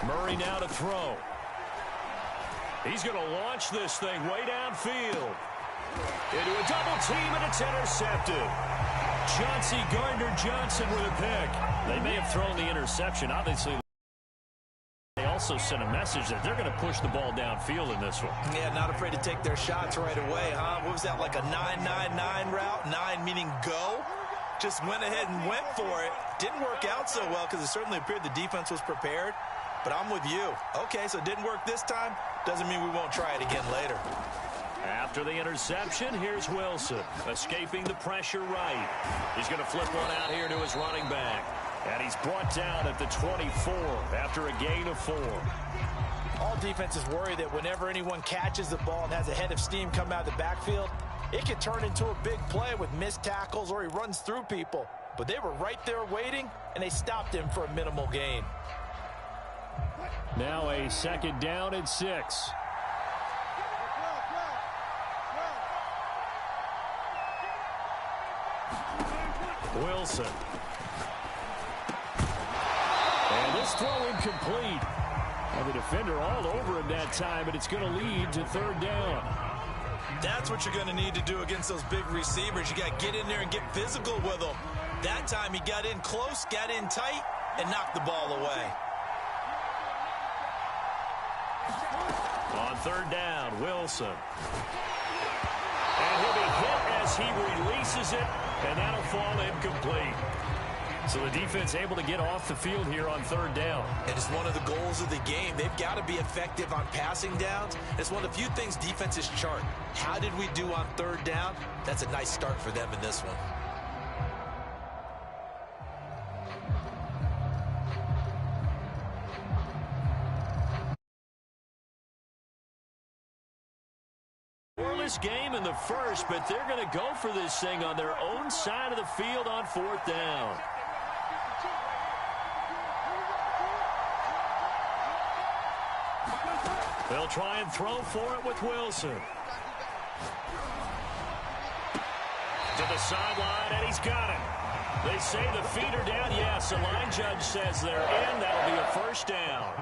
Murray now to throw. He's going to launch this thing way downfield. Into a double team, and it's intercepted. Chauncey Gardner-Johnson with a pick. They may have thrown the interception. Obviously, they also sent a message that they're going to push the ball downfield in this one. Yeah, not afraid to take their shots right away, huh? What was that, like a 9-9-9 route? 9 meaning go? Just went ahead and went for it. Didn't work out so well because it certainly appeared the defense was prepared. But I'm with you. Okay, so it didn't work this time. Doesn't mean we won't try it again later. After the interception, here's Wilson, escaping the pressure right. He's going to flip one out here to his running back. And he's brought down at the 24 after a gain of 4. All defenses worry that whenever anyone catches the ball and has a head of steam come out of the backfield, it can turn into a big play with missed tackles or he runs through people. But they were right there waiting, and they stopped him for a minimal gain. Now a 2nd down and 6. Wilson. And this throw incomplete. And the defender all over him that time, but it's going to lead to 3rd down. That's what you're going to need to do against those big receivers. You got to get in there and get physical with them. That time he got in close, got in tight, and knocked the ball away. On 3rd down, Wilson. And he'll be hit as he releases it, and that'll fall incomplete. So the defense able to get off the field here on 3rd down. It is one of the goals of the game. They've got to be effective on passing downs. It's one of the few things defenses chart. How did we do on 3rd down? That's a nice start for them in this one. Game in the first, but they're going to go for this thing on their own side of the field on 4th down. They'll try and throw for it with Wilson. To the sideline, and he's got it. They say the feet are down. Yes, the line judge says they're in. That'll be a 1st down.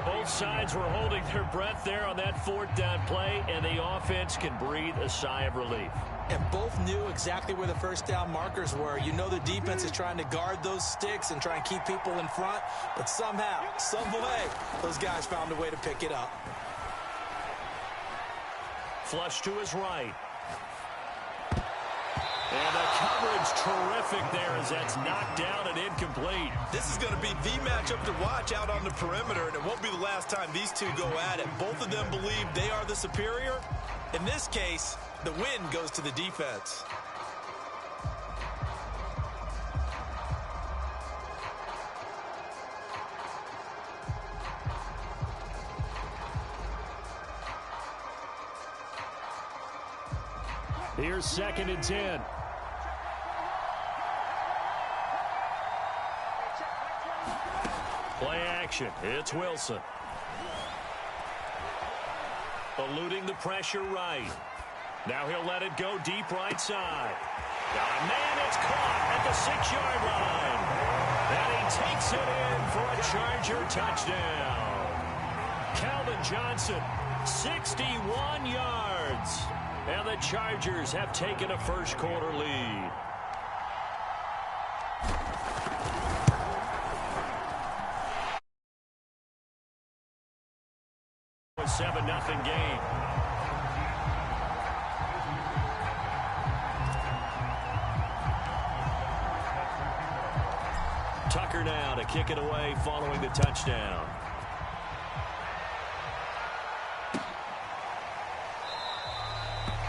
Both sides were holding their breath there on that 4th down play, and the offense can breathe a sigh of relief. And both knew exactly where the 1st down markers were. You know the defense is trying to guard those sticks and try and keep people in front, but somehow, some way, those guys found a way to pick it up. Flush to his right. And the coverage terrific there as that's knocked down and incomplete. This is going to be the matchup to watch out on the perimeter, and it won't be the last time these two go at it. Both of them believe they are the superior. In this case, the win goes to the defense. Here's 2nd and 10. Play action. It's Wilson. Eluding the pressure right. Now he'll let it go deep right side. And man, it's caught at the 6-yard line. And he takes it in for a Charger touchdown. Calvin Johnson, 61 yards. And the Chargers have taken a 1st quarter lead. A 7-0 game. Tucker now to kick it away following the touchdown.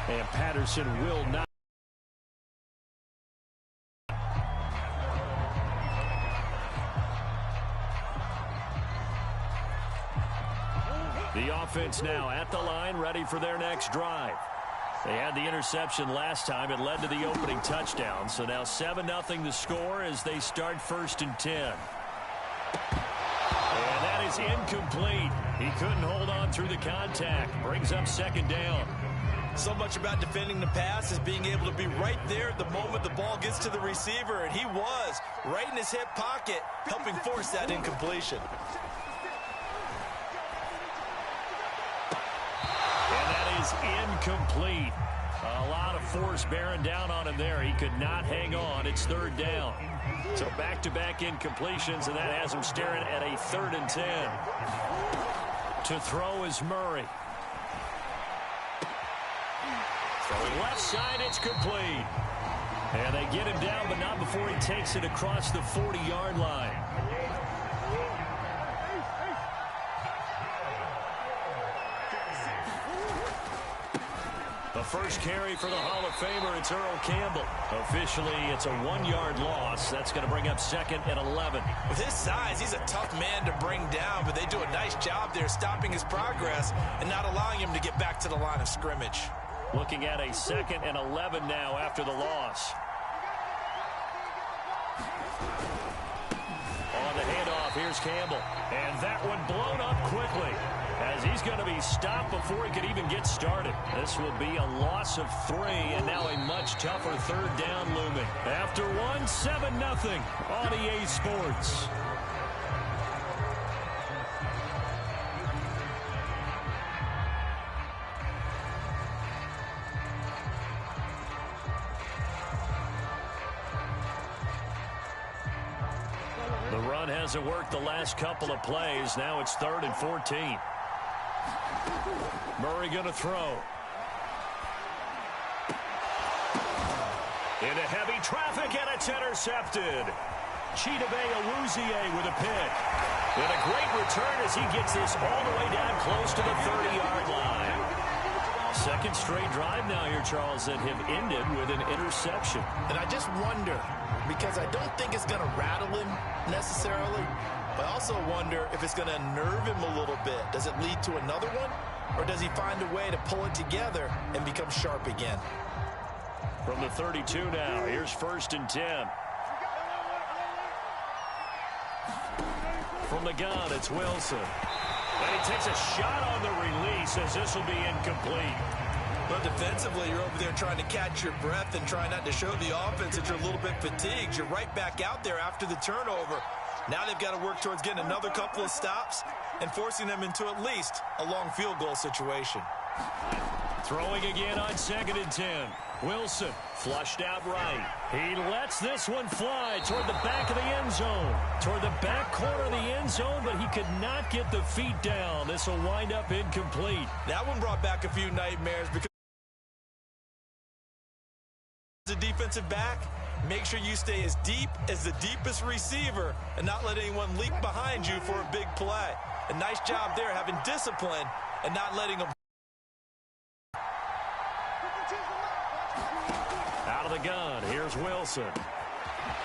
And Patterson will not. The offense now at the line, ready for their next drive. They had the interception last time. It led to the opening touchdown. So now 7-0 the score as they start 1st and 10. And that is incomplete. He couldn't hold on through the contact. Brings up 2nd down. So much about defending the pass is being able to be right there at the moment the ball gets to the receiver, and he was right in his hip pocket, helping force that incompletion. And that is incomplete. A lot of force bearing down on him there. He could not hang on. It's third down. So back-to-back incompletions, and that has him staring at a 3rd and 10. To throw is Murray. Throwing left side, it's complete. And they get him down, but not before he takes it across the 40-yard line. The first carry for the Hall of Famer, it's Earl Campbell. Officially, it's a 1-yard loss. That's going to bring up 2nd and 11. With his size, he's a tough man to bring down, but they do a nice job there stopping his progress and not allowing him to get back to the line of scrimmage. Looking at a 2nd and 11 now after the loss. On the handoff, here's Campbell. And that one blown up quickly, as he's going to be stopped before he could even get started. This will be a loss of 3, and now a much tougher 3rd down looming. After one, 7-0 on EA Sports. The run hasn't worked the last couple of plays. Now it's 3rd and 14. Murray going to throw. Into heavy traffic, and it's intercepted. Chidobe with a pick. And a great return as he gets this all the way down close to the 30-yard line. Second straight drive now here, Charles, that have ended with an interception. And I just wonder, because I don't think it's going to rattle him necessarily, but I also wonder if it's going to unnerve him a little bit. Does it lead to another one, or does he find a way to pull it together and become sharp again? From the 32 now, here's 1st and 10. From the gun, it's Wilson. And he takes a shot on the release, as this will be incomplete. But defensively, you're over there trying to catch your breath and try not to show the offense that you're a little bit fatigued. You're right back out there after the turnover. Now they've got to work towards getting another couple of stops and forcing them into at least a long field goal situation. Throwing again on 2nd and 10. Wilson flushed out right. He lets this one fly toward the back of the end zone. Toward the back corner of the end zone, but he could not get the feet down. This will wind up incomplete. That one brought back a few nightmares because the defensive back, make sure you stay as deep as the deepest receiver and not let anyone leak behind you for a big play. A nice job there, having discipline and not letting them. Out of the gun, here's Wilson.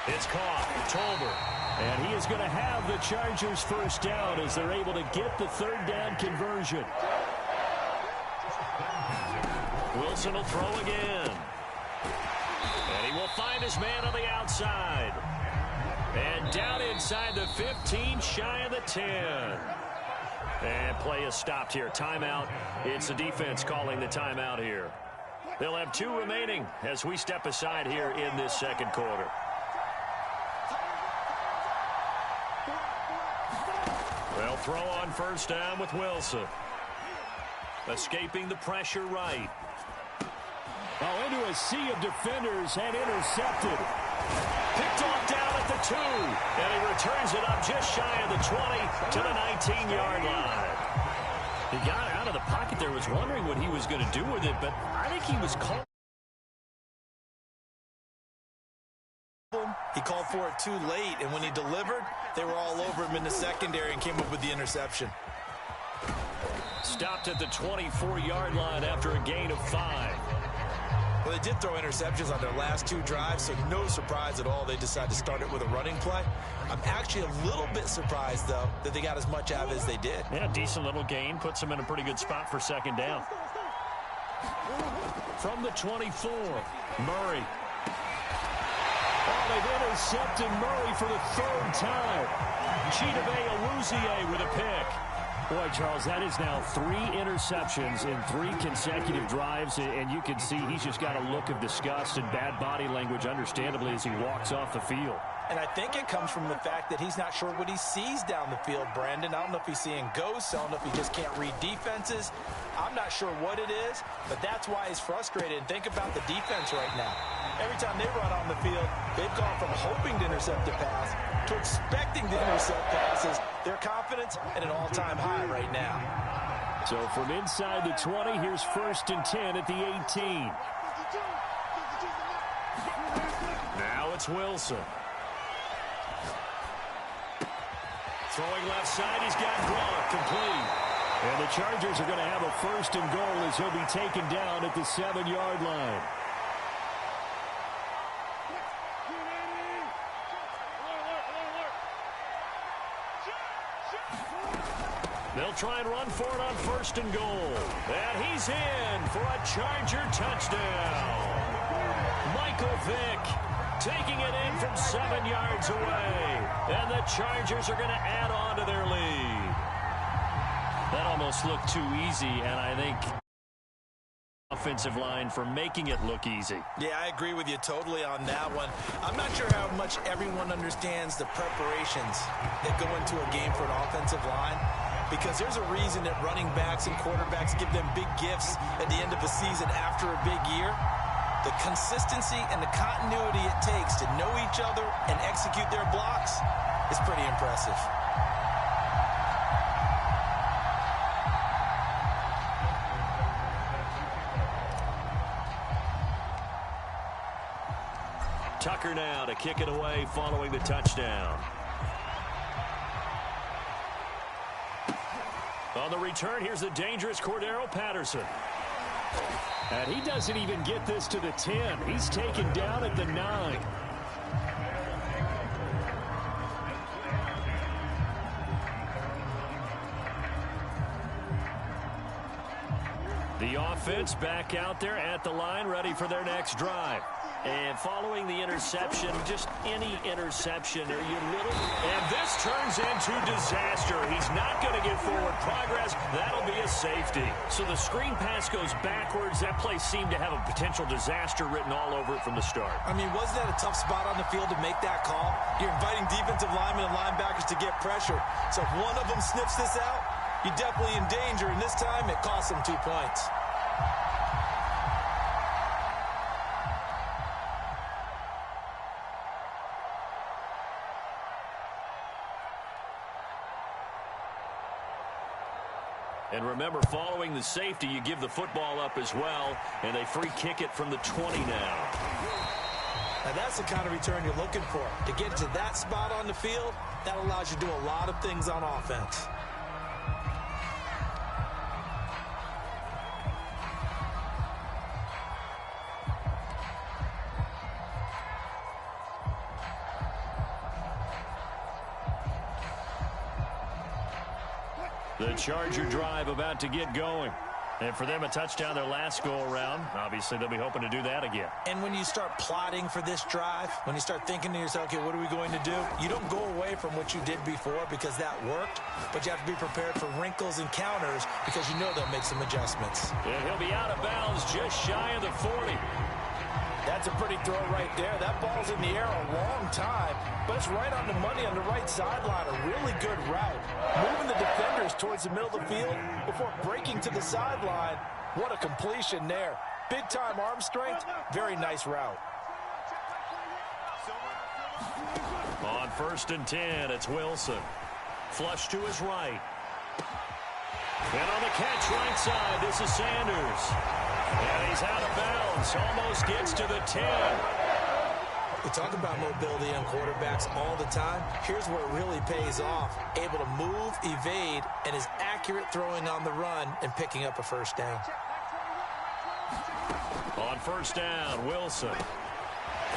It's caught, Tolbert. And he is going to have the Chargers first down as they're able to get the 3rd down conversion. Wilson will throw again. And he will find his man on the outside. And down inside the 15, shy of the 10. And play is stopped here. Timeout. It's the defense calling the timeout here. They'll have 2 remaining as we step aside here in this 2nd quarter. They'll throw on 1st down with Wilson. Escaping the pressure right. Oh, into a sea of defenders and intercepted. Picked off down at the 2. And he returns it up just shy of the 20 to the 19-yard line. He got out of the pocket there, was wondering what he was going to do with it, but I think he was called. He called for it too late, and when he delivered, they were all over him in the secondary and came up with the interception. Stopped at the 24-yard line after a gain of 5. Well, they did throw interceptions on their last 2 drives, so no surprise at all they decided to start it with a running play. I'm actually a little bit surprised, though, that they got as much out of it as they did. Yeah, decent little gain. Puts them in a pretty good spot for 2nd down. From the 24, Murray. Oh, they've intercepted Murray for the 3rd time. Chidobe with a pick. Boy, Charles, that is now 3 interceptions in 3 consecutive drives, and you can see he's just got a look of disgust and bad body language, understandably, as he walks off the field. And I think it comes from the fact that he's not sure what he sees down the field, Brandon. I don't know if he's seeing ghosts. I don't know if he just can't read defenses. I'm not sure what it is, but that's why he's frustrated. And think about the defense right now. Every time they run on the field, they've gone from hoping to intercept a pass to expecting to intercept passes. Their confidence at an all-time high right now. So from inside the 20, here's 1st and 10 at the 18. Now it's Wilson. Throwing left side, he's got Gronk complete. And the Chargers are going to have a 1st and goal as he'll be taken down at the 7-yard line. They'll try and run for it on 1st and goal. And he's in for a Charger touchdown. Michael Vick taking it in from 7 yards away. And the Chargers are going to add on to their lead. That almost looked too easy, and I think offensive line for making it look easy. Yeah, I agree with you totally on that one. I'm not sure how much everyone understands the preparations that go into a game for an offensive line, because there's a reason that running backs and quarterbacks give them big gifts at the end of the season after a big year. The consistency and the continuity it takes to know each other and execute their blocks is pretty impressive. Tucker now to kick it away following the touchdown. On the return, here's the dangerous Cordero Patterson. And he doesn't even get this to the 10. He's taken down at the 9. The offense back out there at the line, ready for their next drive. And following the interception, just any interception, are you little? And this turns into disaster. He's not going to get forward progress. That'll be a safety. So the screen pass goes backwards. That play seemed to have a potential disaster written all over it from the start. I mean, wasn't that a tough spot on the field to make that call? You're inviting defensive linemen and linebackers to get pressure. So if one of them sniffs this out, you're definitely in danger. And this time, it cost them 2 points. And remember, following the safety, you give the football up as well, and they free kick it from the 20 now. Now that's the kind of return you're looking for. To get to that spot on the field, that allows you to do a lot of things on offense. The Charger drive about to get going. And for them, a touchdown their last go-around. Obviously, they'll be hoping to do that again. And when you start plotting for this drive, when you start thinking to yourself, okay, what are we going to do? You don't go away from what you did before because that worked, but you have to be prepared for wrinkles and counters because you know they'll make some adjustments. And he'll be out of bounds just shy of the 40. That's a pretty throw right there. That ball's in the air a long time, but it's right on the money on the right sideline. A really good route. Moving the defenders towards the middle of the field before breaking to the sideline. What a completion there. Big-time arm strength. Very nice route. On 1st and 10, it's Wilson. Flush to his right. And on the catch right side, this is Sanders. And he's out of bounds. Almost gets to the 10. We talk about mobility on quarterbacks all the time. Here's where it really pays off. Able to move, evade, and is accurate throwing on the run and picking up a 1st down. On 1st down, Wilson.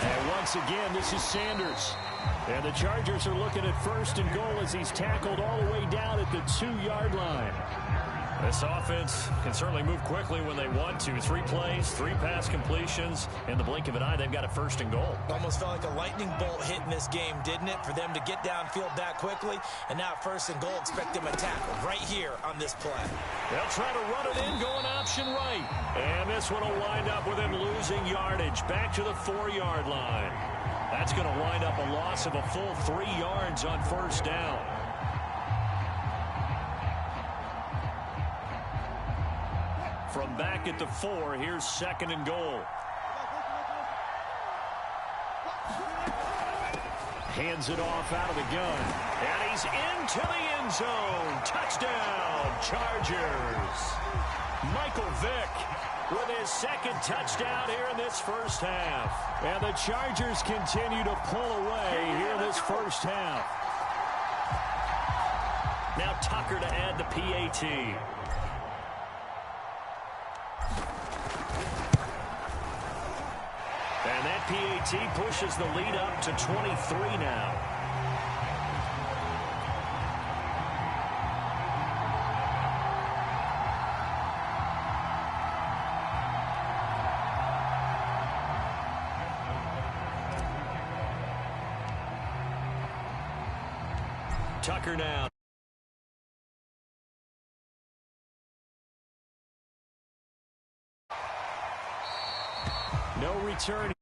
And once again, this is Sanders. And the Chargers are looking at 1st and goal as he's tackled all the way down at the 2-yard line. This offense can certainly move quickly when they want to. 3 plays, 3 pass completions. In the blink of an eye, they've got a first and goal. Almost felt like a lightning bolt hit in this game, didn't it? For them to get downfield that quickly. And now first and goal, expect them to tackle right here on this play. They'll try to run it in, going option right. And this one will wind up with him losing yardage. Back to the 4-yard line. That's going to wind up a loss of a full 3 yards on first down. From back at the 4, here's second and goal. Hands it off out of the gun. And he's into the end zone. Touchdown, Chargers. Michael Vick with his second touchdown here in this first half. And the Chargers continue to pull away here in this first half. Now Tucker to add the PAT. And that PAT pushes the lead up to 23 now. Tucker now. No return.